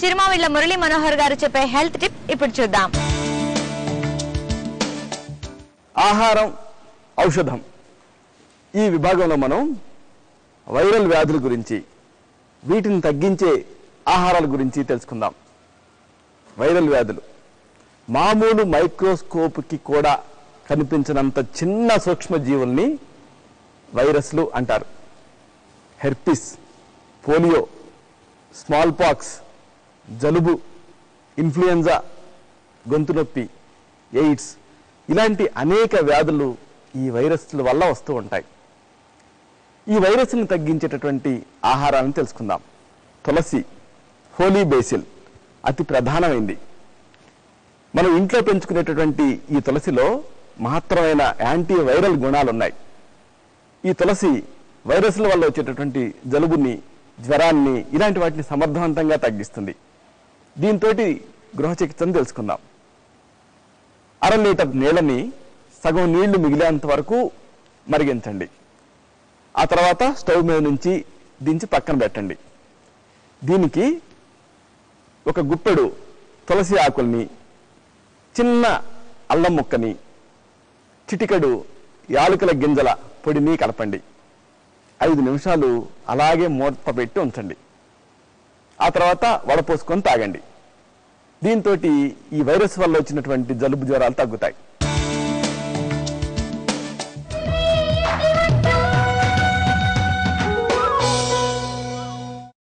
చిరుమావిళ్ళ మురళీ మనోహర్ గారు చెప్పే health tip ఇప్పుడు చూద్దాం. ఆహారం ఔషధం ఈ విభాగంలో మనం వైరల్ వ్యాధుల గురించి, వీటిని తగ్గించే ఆహారాల గురించి తెలుసుకుందాం. వైరల్ వ్యాధులు మామూలు మైక్రోస్కోప్కి కూడా కనిపించినంత చిన్న సూక్ష్మజీవుల్ని వైరస్లు అంటారు. హెర్పిస్, పోలియో, స్మాల్ పాక్స్, జలుబు, ఇన్ఫ్లుయెంజా, గొంతు నొప్పి, ఎయిడ్స్ ఇలాంటి అనేక వ్యాధులు ఈ వైరస్ల వల్ల వస్తూ ఉంటాయి. ఈ వైరస్ని తగ్గించేటటువంటి ఆహారాలను తెలుసుకుందాం. తులసి, హోలీ బేసిల్ అతి ప్రధానమైంది. మనం ఇంట్లో పెంచుకునేటటువంటి ఈ తులసిలో మహత్తరమైన యాంటీ వైరల్ గుణాలు ఉన్నాయి. ఈ తులసి వైరస్ల వల్ల వచ్చేటటువంటి జలుబుని, జ్వరాన్ని ఇలాంటి వాటిని సమర్థవంతంగా తగ్గిస్తుంది. దీంతో గృహ చికిత్సను తెలుసుకుందాం. 1/2 లీటర్ నీళ్ళని సగం నీళ్లు మిగిలేంత వరకు మరిగించండి. ఆ తర్వాత స్టవ్ మీద నుంచి దించి పక్కన పెట్టండి. దీనికి ఒక గుప్పెడు తులసి ఆకుల్ని, చిన్న అల్లం ముక్కని, చిటికెడు యాలకుల గింజల పొడిని కలపండి. 5 నిమిషాలు అలాగే మూత పెట్టి ఉంచండి. ఆ తర్వాత వడపోసుకొని తాగండి. దీంతో ఈ వైరస్ వల్ల వచ్చినటువంటి జలుబు, జ్వరాలు తగ్గుతాయి.